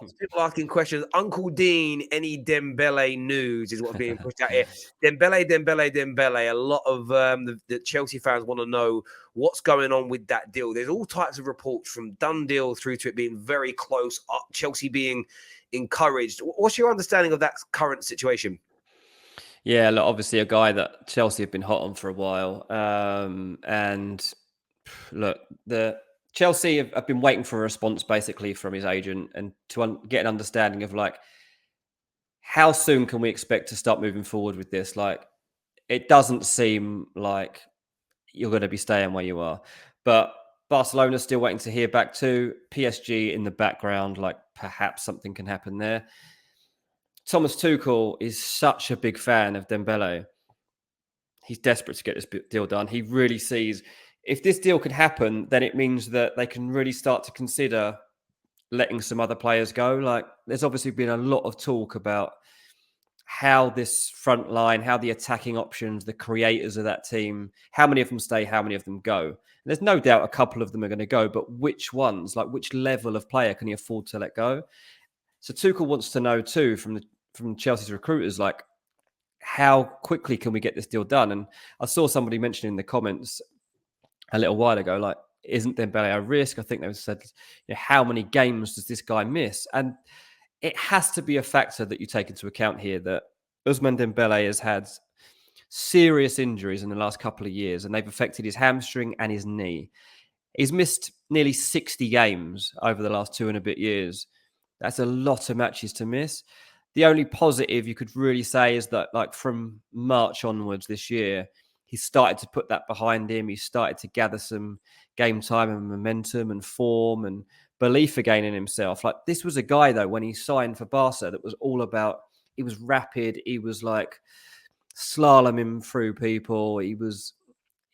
Lots of people asking questions. Uncle Dean, any Dembele news is what's being pushed out here. Dembele. A lot of the Chelsea fans want to know what's going on with that deal. There's all types of reports from done deal through to it being very close, Chelsea being encouraged. What's your understanding of that current situation? Yeah, look, obviously a guy that Chelsea have been hot on for a while. And look, the Chelsea have been waiting for a response basically from his agent and to get an understanding of like, how soon can we expect to start moving forward with this? Like, it doesn't seem like you're going to be staying where you are. But Barcelona's still waiting to hear back too. PSG in the background, like perhaps something can happen there. Thomas Tuchel is such a big fan of Dembele. He's desperate to get this deal done. He really sees if this deal can happen, then it means that they can really start to consider letting some other players go. Like, there's obviously been a lot of talk about how this front line, how the attacking options, the creators of that team, how many of them stay, how many of them go. And there's no doubt a couple of them are going to go, but which ones, like which level of player can he afford to let go? So Tuchel wants to know too from Chelsea's recruiters, like, how quickly can we get this deal done? And I saw somebody mention in the comments a little while ago, like, isn't Dembele a risk? I think they said, how many games does this guy miss? And it has to be a factor that you take into account here that Ousmane Dembele has had serious injuries in the last couple of years, and they've affected his hamstring and his knee. He's missed nearly 60 games over the last 2 and a bit years. That's a lot of matches to miss. The only positive you could really say is that, like, from March onwards this year, he started to put that behind him. He started to gather some game time and momentum and form and belief again in himself. Like, this was a guy, though, when he signed for Barca, that was all about, he was rapid. He was like slaloming through people. He was,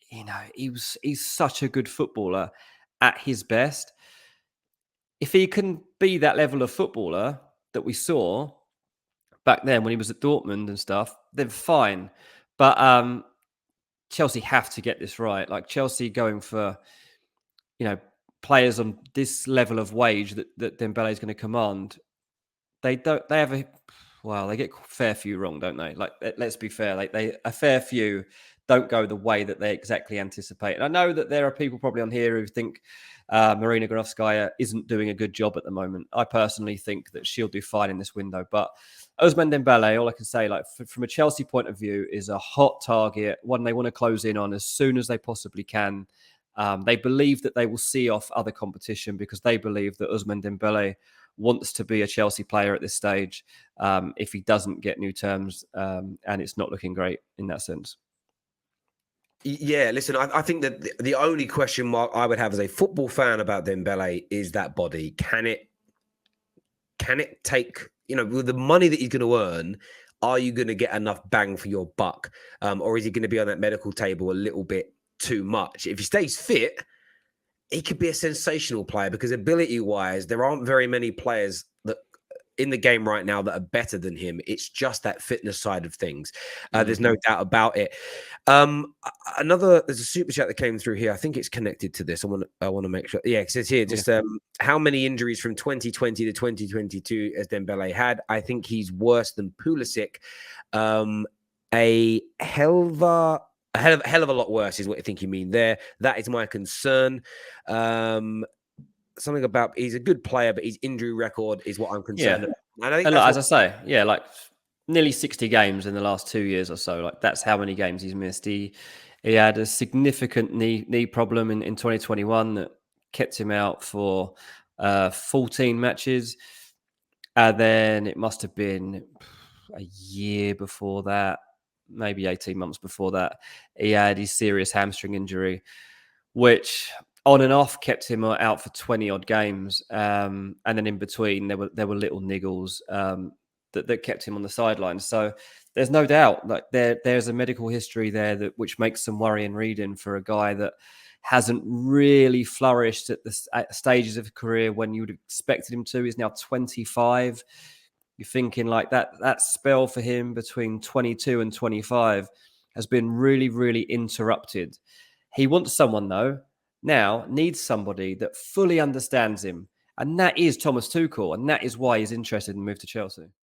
he's such a good footballer at his best. If he can be that level of footballer that we saw back then when he was at Dortmund and stuff, then fine. But Chelsea have to get this right. Like, Chelsea going for, players on this level of wage that Dembele is going to command. They get a fair few wrong, don't they? Like, let's be fair. Like, a fair few don't go the way that they exactly anticipate. And I know that there are people probably on here who think Marina Granovskaya isn't doing a good job at the moment. I personally think that she'll do fine in this window. But Ousmane Dembele, all I can say, like, from a Chelsea point of view, is a hot target, one they want to close in on as soon as they possibly can. They believe that they will see off other competition because they believe that Ousmane Dembele wants to be a Chelsea player at this stage if he doesn't get new terms, and it's not looking great in that sense. Yeah, listen, I think that the only question mark I would have as a football fan about Dembele is that body. Can it take, with the money that he's going to earn, are you going to get enough bang for your buck? Or is he going to be on that medical table a little bit too much? If he stays fit, he could be a sensational player because ability-wise, there aren't very many players that in the game right now that are better than him. It's just that fitness side of things. There's no doubt about it. There's a super chat that came through here. I think it's connected to this. I want to make sure. Yeah, it says here just how many injuries from 2020 to 2022 has Dembele had? I think he's worse than Pulisic. A hell of a lot worse is what I think you mean there. That is my concern. Something about he's a good player, but his injury record is what I'm concerned about. And I think as I say, like nearly 60 games in the last 2 years or so. Like, that's how many games he's missed. He had a significant knee problem in 2021 that kept him out for 14 matches. And then it must have been a year before that, maybe 18 months before that, he had his serious hamstring injury, which on and off kept him out for 20 odd games. And then in between, there were little niggles that kept him on the sidelines. So there's no doubt that there's a medical history there which makes some worrying reading for a guy that hasn't really flourished at the stages of his career when you would have expected him to. He's now 25. You're thinking like that spell for him between 22 and 25 has been really, really interrupted. He wants someone, though, now needs somebody that fully understands him And that is Thomas Tuchel, and that is why he's interested in move to Chelsea.